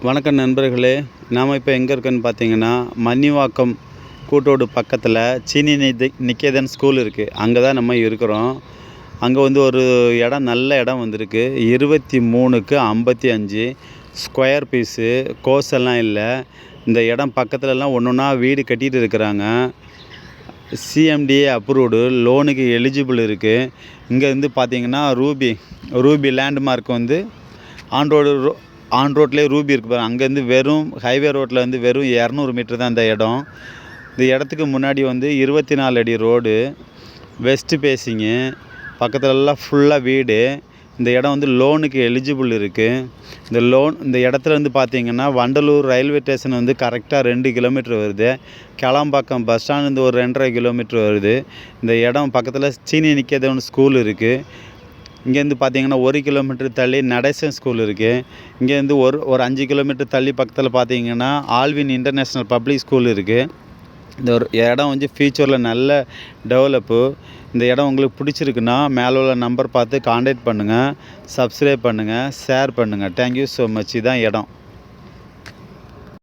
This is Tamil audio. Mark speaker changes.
Speaker 1: வணக்கம் நண்பர்களே. நாம் இப்போ எங்கே இருக்கோன்னு பார்த்தீங்கன்னா, மன்னிவாக்கம் கூட்டோடு பக்கத்தில் சீனி நிகேதன் ஸ்கூல் இருக்குது. அங்கே தான் நம்ம இருக்கிறோம். அங்கே வந்து ஒரு இடம், நல்ல இடம் வந்திருக்கு. 23க்கு 55 ஸ்கொயர் பீஸு. கோர்ஸ் எல்லாம் இல்லை. இந்த இடம் பக்கத்துலலாம் ஒன்று ஒன்றா வீடு கட்டிகிட்டு இருக்கிறாங்க. சிஎம்டிஏ அப்ரூவ்டு, லோனுக்கு எலிஜிபிள் இருக்குது. இங்கேருந்து பார்த்தீங்கன்னா ரூபி லேண்ட்மார்க் வந்து ஆன் ரோட்லேயே ரூபி இருக்குது பாருங்கள். அங்கேருந்து வெறும் ஹைவே ரோட்டில் வந்து வெறும் 200 மீட்டர் தான் இந்த இடம். இந்த இடத்துக்கு முன்னாடி வந்து 24 அடி ரோடு, வெஸ்ட்டு பேசிங்கு, பக்கத்துலலாம் ஃபுல்லாக வீடு. இந்த இடம் வந்து லோனுக்கு எலிஜிபிள் இருக்குது. இந்த இடத்துல வந்து பார்த்திங்கன்னா வண்டலூர் ரயில்வே ஸ்டேஷன் வந்து கரெக்டாக 2 கிலோமீட்டர் வருது. கிளம்பாக்கம் பஸ் ஸ்டாண்ட் ஒரு 2.5 கிலோமீட்டர் வருது. இந்த இடம் பக்கத்தில் சீனி நிகேதன் ஸ்கூல் இருக்குது. இங்கேருந்து பார்த்தீங்கன்னா 1 கிலோமீட்டர் தள்ளி நடேசன் ஸ்கூல் இருக்குது. இங்கேருந்து ஒரு 5 கிலோமீட்டர் தள்ளி பக்கத்தில் பார்த்தீங்கன்னா ஆல்வின் இன்டர்நேஷ்னல் பப்ளிக் ஸ்கூல் இருக்குது. இந்த ஒரு இடம் வந்து ஃபியூச்சரில் நல்ல டெவலப்பு. இந்த இடம் உங்களுக்கு பிடிச்சிருக்குன்னா மேலே உள்ள நம்பர் பார்த்து கான்டாக்ட் பண்ணுங்கள், சப்ஸ்கிரைப் பண்ணுங்கள், ஷேர் பண்ணுங்கள். Thank you so much. இதுதான் இடம்.